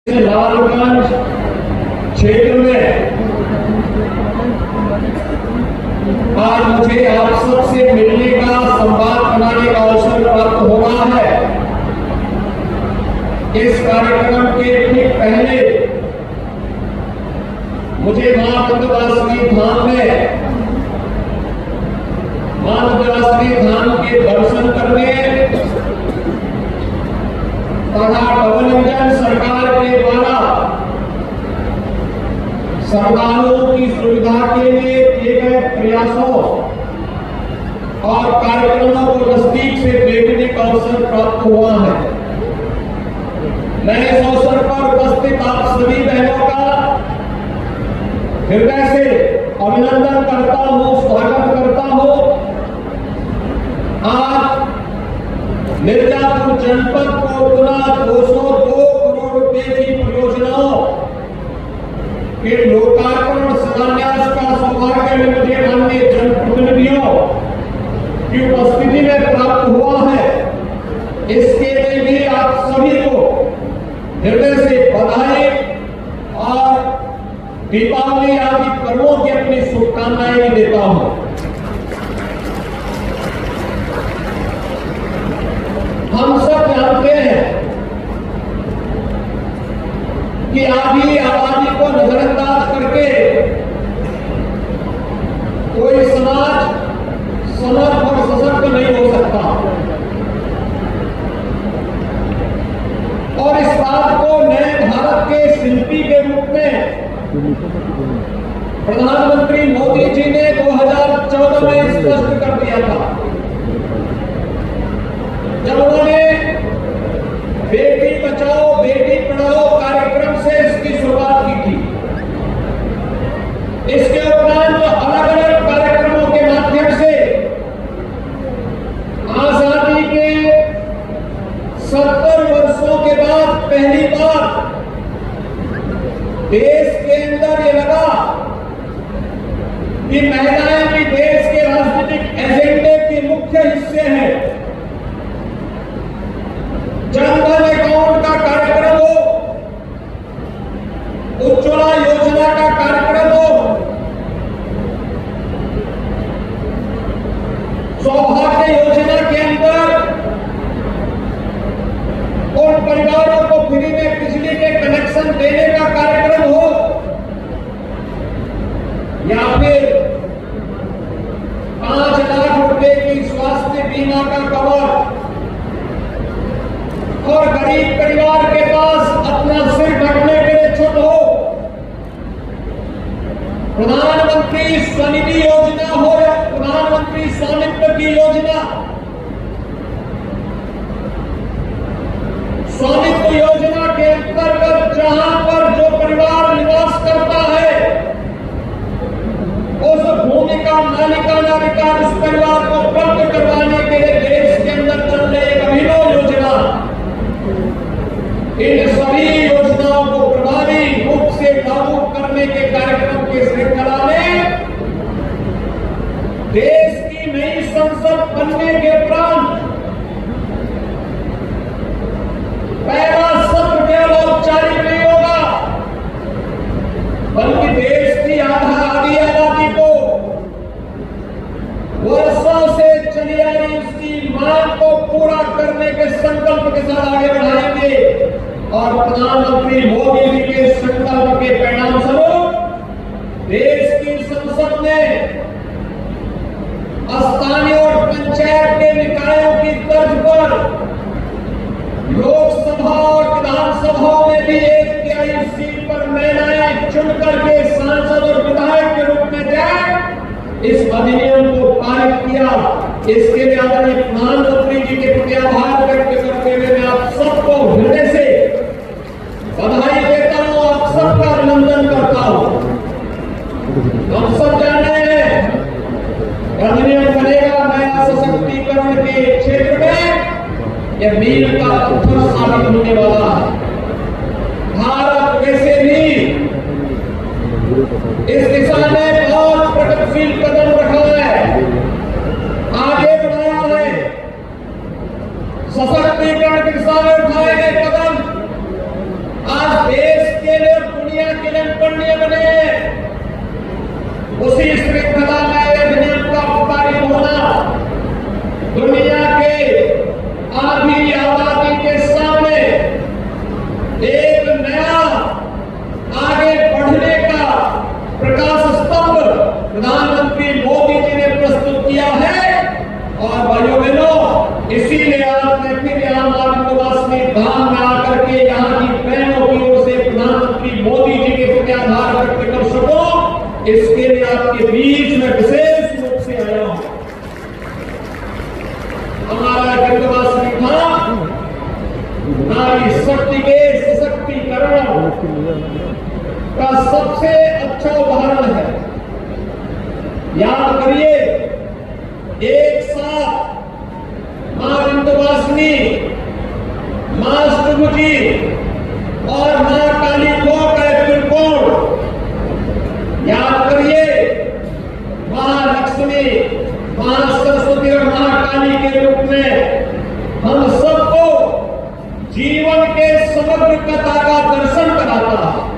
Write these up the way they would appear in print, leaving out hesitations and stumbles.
लालगंज क्षेत्र में आज मुझे आप सबसे मिलने का, संवाद बनाने का अवसर प्राप्त हो रहा है। इस कार्यक्रम के ठीक पहले मुझे मां विंध्यवासिनी धाम में मां विंध्यवासिनी धाम के दर्शन करने तथा डबल इंजन सरकार के द्वारा श्रद्धालुओं की सुविधा के लिए किए गए प्रयासों और कार्यक्रमों को नजदीक से देखने का अवसर प्राप्त हुआ है। मैं इस अवसर पर उपस्थित आप सभी बहनों का हृदय से अभिनंदन करता हूं, स्वागत करता हूं। आज मिर्जापुर जनपद को पुनः 202 करोड़ रुपए की परियोजनाओं के लोकार्पण शिलान्यास का सौभाग्य में मुझे माननीय जनप्रतिनिधियों की उपस्थिति में प्राप्त हुआ है। इसके लिए भी आप सभी को हृदय से बधाई और दीपावली आदि पर्वों की अपनी शुभकामनाएं भी देता हूं। हम सब जानते हैं कि आधी आबादी को नजरअंदाज करके कोई समाज समर्थ और सशक्त नहीं हो सकता, और इस बात को नए भारत के शिल्पी के रूप में प्रधानमंत्री मोदी जी ने 2014 में स्पष्ट कर दिया था, जब उन्होंने बेटी बचाओ बेटी पढ़ाओ कार्यक्रम से इसकी शुरुआत की थी। इसके उपरांत अलग अलग कार्यक्रमों के माध्यम से आजादी के 70 वर्षों के बाद पहली बार देश के अंदर ये लगा कि महिलाएं भी देश के राजनीतिक एजेंडे के मुख्य हिस्से हैं। जनधन अकाउंट का कार्यक्रम हो, उज्ज्वला योजना का कार्यक्रम हो, सौभाग्य योजना के अंदर उन परिवारों को फ्री में बिजली के कनेक्शन देने का कार्यक्रम हो, या फिर 5 लाख रुपए की स्वास्थ्य बीमा का कवर और गरीब परिवार के पास अपना सिर ढकने के लिए छूट हो, प्रधानमंत्री स्वनिधि योजना हो या प्रधानमंत्री स्वामित्व की योजना। स्वामित्व योजना के अंतर्गत जहां पर जो परिवार निवास करता है उस भूमि का मालिकाना अधिकार उस परिवार को प्राप्त करवाने के लिए देश के अंदर चल रही एक अभिनव योजना। इन सभी योजनाओं को प्रभावी रूप से लागू करने के कार्यक्रम की श्रृंखला में देश की नई संसद बनने के उपरांत पहला सत्र केवल औपचारिक नहीं होगा, बल्कि देश की आधी आबादी को वर्षों से चली आ रही उसकी मांग को पूरा करने के संकल्प के साथ आगे बढ़ाएंगे। और प्रधानमंत्री मोदी जी के संकल्प के परिणाम स्वरूप देश की संसद में स्थानीय और पंचायत के निकायों की तर्ज पर लोकसभा और विधानसभाओं में भी 1/3 सीट पर महिलाएं चुनकर के सांसद और विधायक के रूप में जाए, इस अधिनियम को पारित किया। इसके लिए आदरणीय प्रधानमंत्री जी के प्रति आभार व्यक्त करते हुए मैं आप सबको हृदय से बधाई देता हूं, आप सबका अभिनंदन करता हूं। हम सब जान रहे हैं अधिनियम बनेगा नया सशक्तिकरण के क्षेत्र में यह मील का पत्थर साबित होने वाला है। भारत वैसे भी इस दिशा में बहुत प्रगतिशील कदम रखा है, आगे बढ़ाया है। सशक्तिकरण की दिशा में उठाए गए कदम आज पढ़ने बने, उसी श्रृंखला में अधिनियम का पारित होना दुनिया के आधी आबादी के सामने एक नया आगे बढ़ने का प्रकाश स्तंभ प्रधानमंत्री मोदी जी ने प्रस्तुत किया है। और भाइयों बहनों, इसीलिए आज मैं फिर यहाँ मातृवासिनी धाम में आकर के यहाँ की बहनों की ओर से प्रधानमंत्री मोदी जी के प्रति आभार व्यक्त कर सकूं, इसके लिए आपके बीच में विशेष रूप से आया हूं। हमारा विंध्यवासिनी धाम नारी शक्ति के सशक्तिकरण का सबसे अच्छा उदाहरण है। याद करिए, एक साथ मां विंध्यवासिनी, मां अष्टभुजी और मां काली को का त्रिकोण, याद करिए, महालक्ष्मी, मां सरस्वती और महाकाली के रूप में हम सबको जीवन के समग्र कथा का दर्शन कराता है,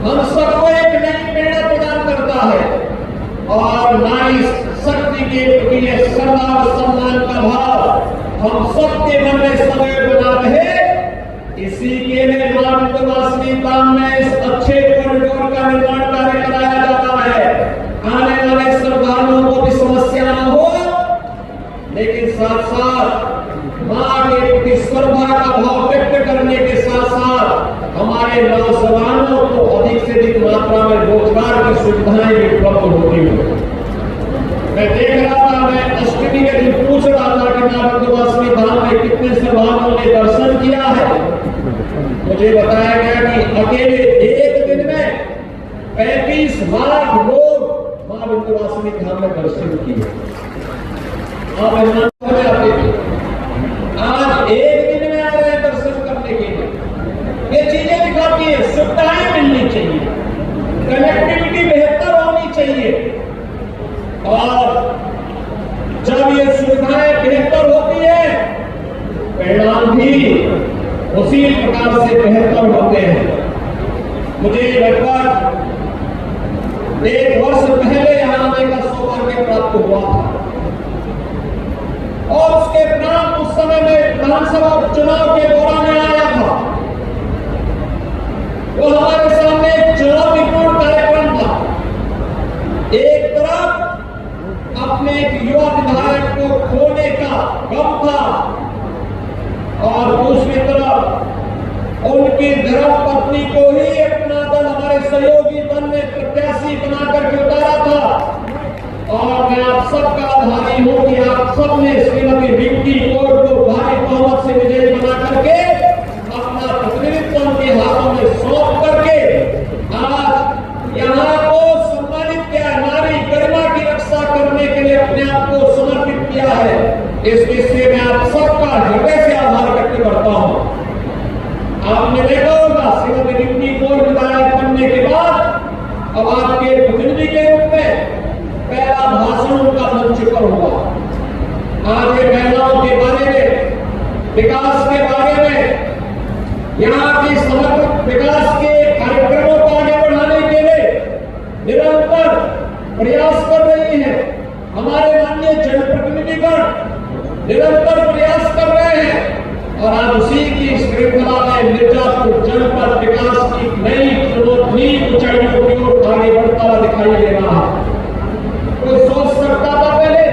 हम सबको एक नई प्रेरणा प्रदान करता है और नारी शक्ति के प्रति श्रद्धा और सम्मान का भाव हम सबके मन में सदैव बना रहे। इसी के लिए मां विंध्यवासिनी धाम में इस अच्छे कॉरिडोर का निर्माण कार्य कराया जाता है। आने वाले श्रद्धालुओं को भी समस्या न हो, लेकिन साथ साथ मां के प्रति श्रद्धा का भाव व्यक्त करने के साथ साथ हमारे नौजवानों को अधिक से अधिक मात्रा में रोजगार की सुविधाएं भी उपलब्ध होती हुई। मैं देख रहा था, मैं अष्टमी के दिन पूछ रहा था कि मां विंध्यवासिनी धाम में कितने श्रद्धालुओं ने दर्शन किया है। मुझे बताया गया कि अकेले एक दिन में 35 लाख लोग मां विंध्यवासिनी धाम में दर्शन किए। आज एक दिन में आ रहे हैं दर्शन करने के लिए। ये चीजें दिखाती है, सुविधाएं मिलनी चाहिए, कनेक्टिविटी बेहतर होनी चाहिए, और जब ये सुविधाएं बेहतर होती है, परिणाम भी उसी प्रकार से बेहतर होते हैं। मुझे लगभग 1 वर्ष पहले यहां आने का सौभाग्य प्राप्त हुआ था और उसके उपरांत उस समय में विधानसभा चुनाव के दौरान में आया था। वो हमारे सामने एक चुनौतीपूर्ण कार्यक्रम था। एक तरफ अपने एक युवा विधायक को खोने का गम था और दूसरी तरफ उनकी धर्मपत्नी को ही अपना दल, हमारे सहयोगी दल ने प्रत्याशी बनाकर के उतारा था। और मैं आप सबका आभारी हूं कि आप सबने श्रीमती रिंकी कौर को भारी बहुमत से विजयी बना करके अपना प्रतिनिधित्व उनके हाथों में सौंप करके आज यहाँ को सम्मानित किया, नारी गरिमा की रक्षा करने के लिए अपने आप को समर्पित किया है। इसके लिए मैं आप सबका हृदय से आभार व्यक्त करता हूं। आपने देखा होगा, श्रीमती रिंकी कौर विधायक बनने के बाद अब आपके प्रतिनिधि के रूप में पहला भाषण उनका मंच पर हुआ। आज ये महिलाओं के बारे में, विकास के बारे में, यहाँ की समग्र विकास के कार्यक्रमों को आगे बढ़ाने के लिए निरंतर प्रयास कर रही है। हमारे माननीय जनप्रतिनिधिगण निरंतर प्रयास कर रहे हैं और आज उसी की श्रृंखला में मिर्जापुर जनपद विकास की नई ऊंचाइयों की ओर आगे बढ़ता हुआ दिखाई दे रहा है। कोई सोच सकता था पहले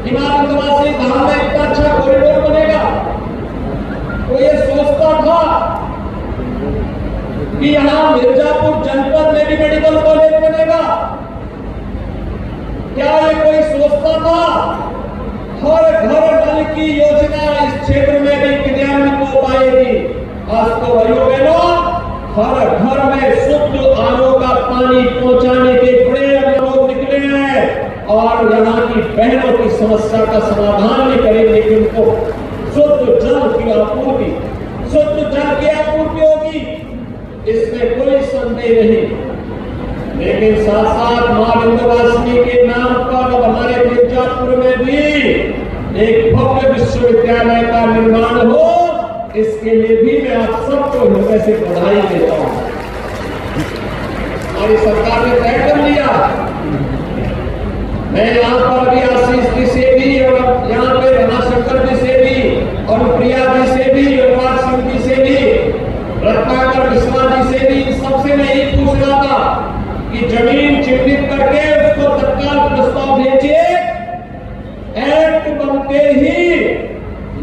कि मां विंध्यवासिनी धाम में इतना अच्छा कॉरिडोर बनेगा? कोई ये सोचता था कि यहां मिर्जापुर जनपद में भी मेडिकल कॉलेज बनेगा? क्या ये कोई सोचता था हर घर नल की योजना इस क्षेत्र में भी क्रियान्वित हो पाएगी? आज तो भाइयों बहनों, हर घर में शुद्ध आरो का पानी पहुंचाने के बड़े अभियान निकले हैं और यहाँ की बहनों की समस्या का समाधान भी करेंगे कि उनको शुद्ध जल की आपूर्ति होगी, इसमें कोई संदेह नहीं। लेकिन साथ साथ मां विंध्यवासिनी के नाम पर हमारे मिर्जापुर में भी एक भव्य विश्वविद्यालय का निर्माण हो, इसके लिए भी मैं आप सबको हृदय से बधाई देता हूं। हमारी सरकार ने तय कर लिया। मैं यहाँ पर अभी आशीष जी से भी और यहाँ पे रमाशंकर जी से भी और प्रिया जी से भी युवराज सिंह जी से भी रत्नाकर मिश्रा जी से भी सबसे मैं यही पूछ रहा था कि जमीन चिन्हित करके उसको तत्काल प्रस्ताव भेजिए। एक्ट बनते ही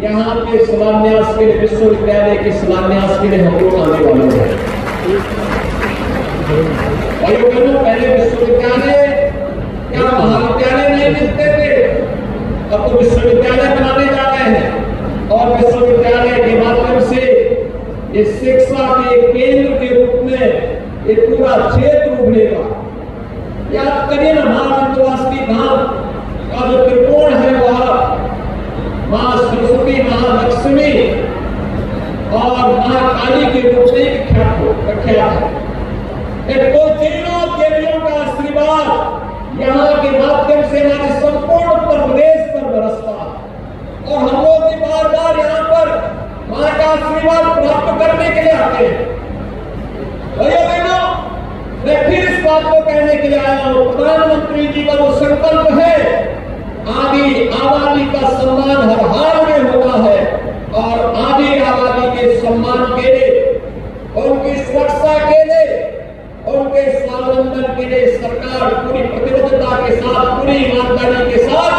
यहाँ पे शिलान्यास के लिए विश्वविद्यालय के शिलान्यास के लिए हम लोग आने वाले हैं। पहले विश्वविद्यालय क्या महाविद्यालय नहीं मिलते थे, अब तो विश्वविद्यालय बनाने जा रहे हैं और विश्वविद्यालय के माध्यम से इस शिक्षा के केंद्र के रूप में ये पूरा क्षेत्र उभरेगा। याद करिए ना, महाविंध्यवासिनी धाम का जो त्रिकोण है वह मां सरस्वती, महालक्ष्मी और महाकाली के रूप में प्रख्यात है। तो तीनों देवियों का आशीर्वाद यहाँ के माध्यम से हमारे संपूर्ण उत्तर प्रदेश पर बरसता है और हम लोग भी बार बार यहाँ पर मां का आशीर्वाद प्राप्त करने के लिए आते हैं। भैया बहनों, मैं फिर इस बात को कहने के लिए आया हूँ, प्रधानमंत्री जी का जो संकल्प है आदि आबादी का सम्मान हर हाल में होना है और आदि आबादी के सम्मान के लिए, उनकी सुरक्षा के लिए, उनके स्वावलंबन के लिए सरकार पूरी प्रतिबद्धता के साथ, पूरी ईमानदारी के साथ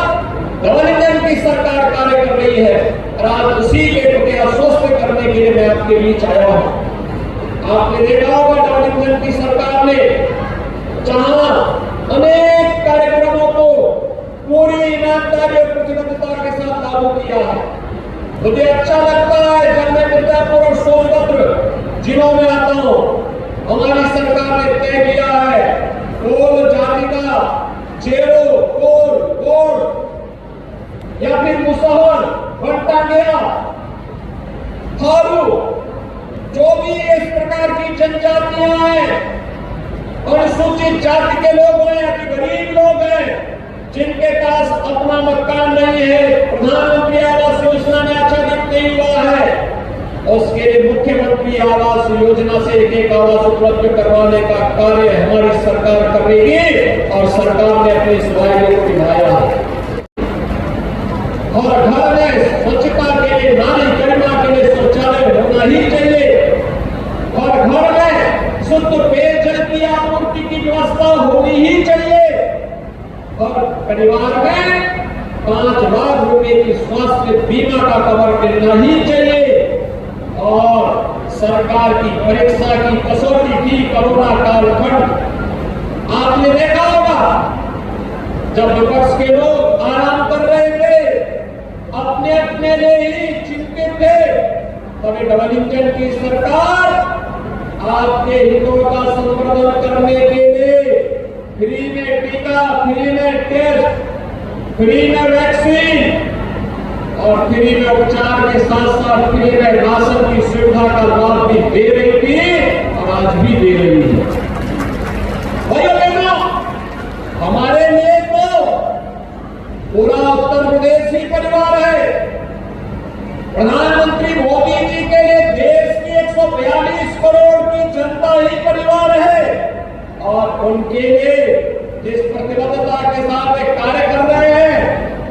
डबल इंजन की सरकार कार्य कर रही है और आज उसी के प्रति आश्वस्त करने के लिए मैं आपके बीच आया हूं। आपने देखा होगा डबल इंजन की सरकार ने जहां अनेक कार्यक्रमों को पूरी ईमानदारी और प्रतिबद्धता के साथ लागू किया है। मुझे अच्छा लगता है जब मैं मिर्जापुर और सोनभद्र जिलों में आता हूं, हमारी सरकार ने तय किया है कोल जाति का चेरो, कोल, कोल या फिर मुसहर, भट्टा गया, थारू, जो भी इस प्रकार की जनजातियां हैं, अनुसूचित जाति के लोग हैं या फिर गरीब लोग हैं जिनके पास अपना मकान नहीं है, प्रधानमंत्री आवास योजना में आच्छादित नहीं हुआ है, उसके लिए मुख्यमंत्री आवास योजना से एक आवास उपलब्ध करवाने का कार्य हमारी सरकार कर रही है और सरकार ने अपने इस वायदे को निभाया है। और घर में स्वच्छता के लिए, नारी गरिमा के लिए शौचालय होना ही चाहिए और घर में शुद्ध पेयजल की आपूर्ति की व्यवस्था होनी ही चाहिए और परिवार में 5 लाख रुपए की स्वास्थ्य बीमा का कवर करना ही चाहिए। और सरकार की परीक्षा की कसौटी थी कोरोना कालखंड, आपने देखा होगा जब विपक्ष के लोग आराम कर रहे थे, अपने अपने लिए ही चिंतित थे, तभी डबल इंजन की सरकार आपके हितों का संवर्धन करने के लिए फ्री में टीका, फ्री में टेस्ट, फ्री में वैक्सीन और फ्री में उपचार के साथ साथ फ्री में राशन की सुविधा का लाभ भी दे रही थी और आज भी दे रही है। भैया बहनों, हमारे लिए तो पूरा उत्तर प्रदेश ही परिवार है। प्रधानमंत्री मोदी जी के लिए देश की 142 करोड़ की जनता ही परिवार है और उनके लिए जिस प्रतिबद्धता के साथ वे कार्य कर रहे हैं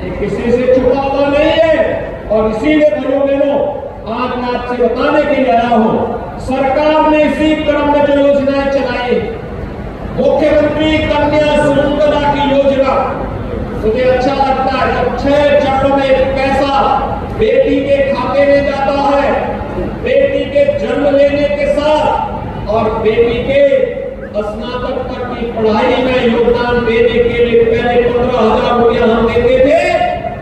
ये किसी से छुपा हुआ नहीं है। और इसीलिए भाइयों बहनों, आज मैं आपसे बताने के लिए आया हूं, सरकार ने इसी क्रम में जो योजनाएं चलाई, मुख्यमंत्री कन्या सुमंगला की योजना, मुझे अच्छा लगता है जब 6 चरणों में पैसा बेटी के खाते में जाता है, बेटी के जन्म लेने के साथ और बेटी के स्नातक तक की पढ़ाई में योगदान देने के लिए पहले 15,000 रुपया हम देते थे,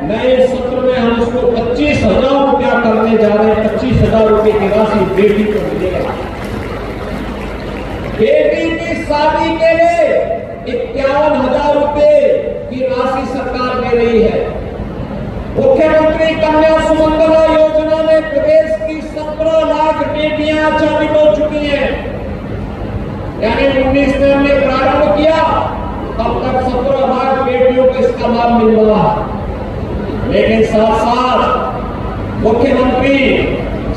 नए सत्र में हम उसको 25,000 रुपया करने जा रहे हैं। 25,000 रुपये की राशि बेटी को मिलेगा। बेटी की शादी के लिए 51,000 रुपये की राशि सरकार दे रही है। मुख्यमंत्री कन्या सुमंगला योजना में प्रदेश की 17 लाख बेटियां आच्छादित हो चुकी हैं। यानी 19 में हमने प्रारंभ किया, अब तक 17 लाख बेटियों को इसका लाभ मिल रहा है। लेकिन साथ साथ मुख्यमंत्री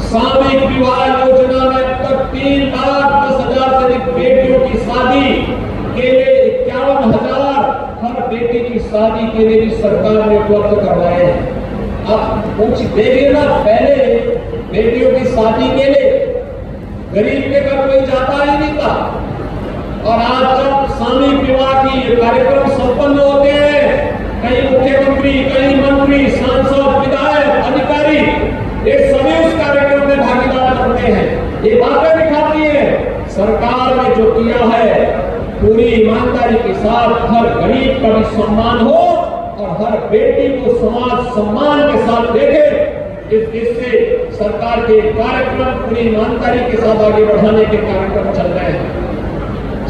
सामूहिक विवाह योजना में अब तक 3,10,000 से अधिक बेटियों की शादी के लिए 51,000 हर बेटी की शादी के लिए भी सरकार ने उपलब्ध करवाए हैं। अब कुछ देखिए ना, पहले बेटियों की शादी के लिए गरीब के घर कोई जाता ही नहीं था, और आज जब सामूहिक विवाह की कार्यक्रम संपन्न होते हैं, कई मुख्यमंत्री, कई मंत्री, सांसद, विधायक, अधिकारी ये सभी उस कार्यक्रम में भागीदार बनते हैं। ये बातें दिखाती है सरकार ने जो किया है पूरी ईमानदारी के साथ हर गरीब का भी सम्मान हो और हर बेटी को समाज सम्मान के साथ देखे। इससे सरकार के कार्यक्रम पूरी ईमानदारी के साथ आगे बढ़ाने के कार्यक्रम चल रहे हैं।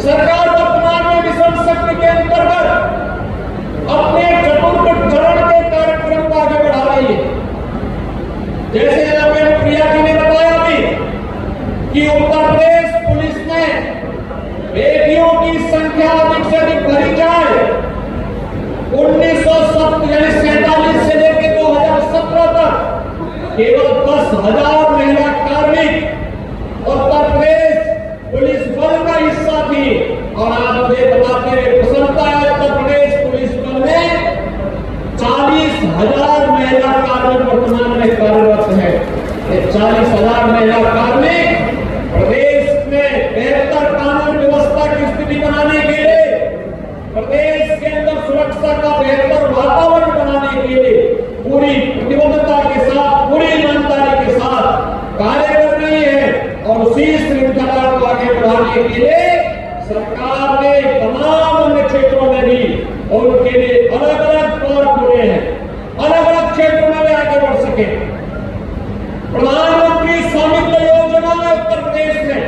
सरकार वर्तमान में मिशन शक्ति के अंतर्गत अपने चतुर्थ चरण के कार्यक्रम को आगे बढ़ा रही है। जैसे यहाँ पे प्रिया जी ने बताया भी कि उत्तर प्रदेश पुलिस ने बेटियों की संख्या अधिक से अधिक भरी जाए। 1947 से लेकर 2017 तक केवल 10,000 महिला कार्मिक उत्तर प्रदेश पुलिस बल का हिस्सा थी, और आज मुझे बताते हुए प्रसन्नता है उत्तर प्रदेश पुलिस बल में 40,000 महिला कार्मिक वर्तमान में कार्यरत है। 40,000 महिला कार्मिक प्रदेश में बेहतर कानून व्यवस्था की स्थिति बनाने के लिए, प्रदेश के अंदर सुरक्षा का बेहतर वातावरण बनाने के लिए पूरी प्रतिबद्धता के साथ, पूरी ईमानदारी के साथ कार्य कर रही है। और उसी श्रृंखला को आगे बढ़ाने के लिए सरकार ने तमाम अन्य क्षेत्रों में भी उनके लिए अलग अलग द्वार खोले हैं, अलग अलग क्षेत्रों में वे आगे बढ़ सके। प्रधानमंत्री स्वामित्व योजना में उत्तर प्रदेश में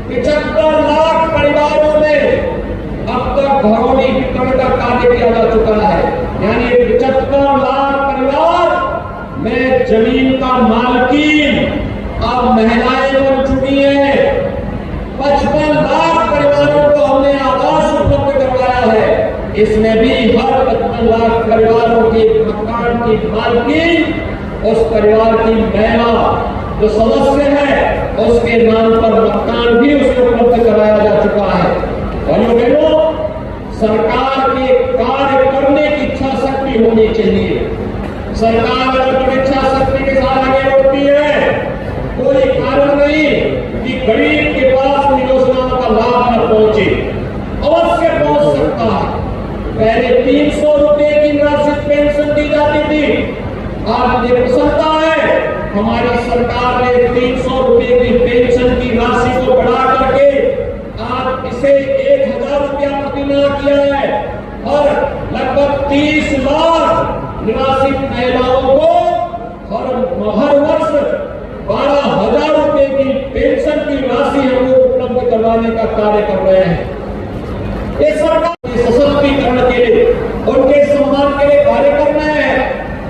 75 लाख परिवारों में अब तक घरौनी वितरण का कार्य किया जा चुका है। यानी 75 लाख परिवार में जमीन का मालकीन अब महिलाएं बन चुकी हैं। 55 लाख परिवारों को हमने आवास उपलब्ध करवाया है। इसमें भी हर 55 लाख परिवारों के मकान की मालकीन उस परिवार की महिला जो सदस्य है उसके नाम पर मकान भी उसे उपलब्ध कराया जा चुका है। भाइयों बहनों, सरकार के कार्य करने की इच्छा शक्ति होनी चाहिए। सरकार अगर इच्छा शक्ति के साथ आगे बढ़ती है, कोई कारण नहीं कि गरीब के पास उन योजनाओं का लाभ न पहुंचे। अवश्य पहुंच सकता है। पहले 300 रुपए की राशि पेंशन दी जाती थी। आज मुझे प्रसन्नता है हमारी सरकार ने 300 रुपए की पेंशन की राशि को बढ़ा करके आज इसे 1,000 रुपया प्रतिमाह किया है। और लगभग 30 लाख निवासित महिलाओं को हर वर्ष 12,000 रुपए की पेंशन की राशि हम लोग उपलब्ध करवाने का कार्य कर रहे हैं। ये सरकार के सशक्तिकरण के लिए, उनके सम्मान के लिए कार्य करना है।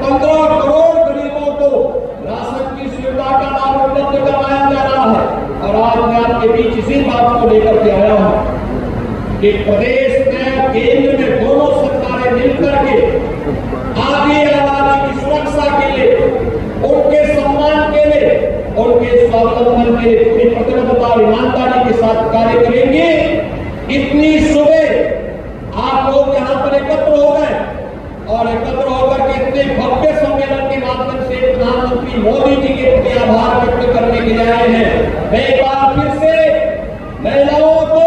15 करोड़ गरीबों को राशन की सुविधा का लाभ उपलब्ध करवाया जा रहा है। और आज मैं आपके बीच इसी बात को लेकर के आया हूं कि प्रदेश में केंद्र में दोनों सरकारें मिलकर के आगे आने की सुरक्षा के लिए, उनके सम्मान के लिए, उनके स्वावलंबन के लिए पूरी प्रतिबद्धता और ईमानदारी के साथ कार्य करेंगे। इतनी सुबह आप लोग यहाँ पर एकत्र हो गए और एकत्र होकर के इतने भव्य सम्मेलन के माध्यम से प्रधानमंत्री मोदी जी के प्रति आभार व्यक्त करने के लिए आए हैं। मैं एक बार फिर से महिलाओं को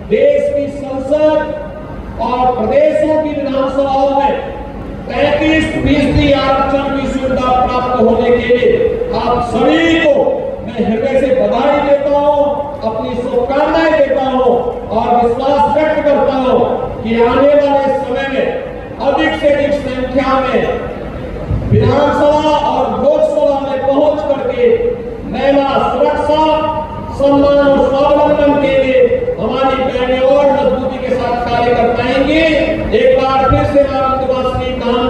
देश की संसद और प्रदेशों की विधानसभाओं में 33% आरक्षण की सुविधा प्राप्त होने के लिए आप सभी को मैं हृदय से बधाई देता हूं, अपनी शुभकामनाएं देता हूं और विश्वास व्यक्त करता हूं कि आने वाले समय में अधिक से अधिक संख्या में विधानसभा और लोकसभा में पहुंच करके महिला सुरक्षा, सम्मान और स्वावलंबन के लिए हमारी बहनें और मजबूती के साथ कार्य कर पाएंगे। एक बार फिर से मैं आनंदवासी काम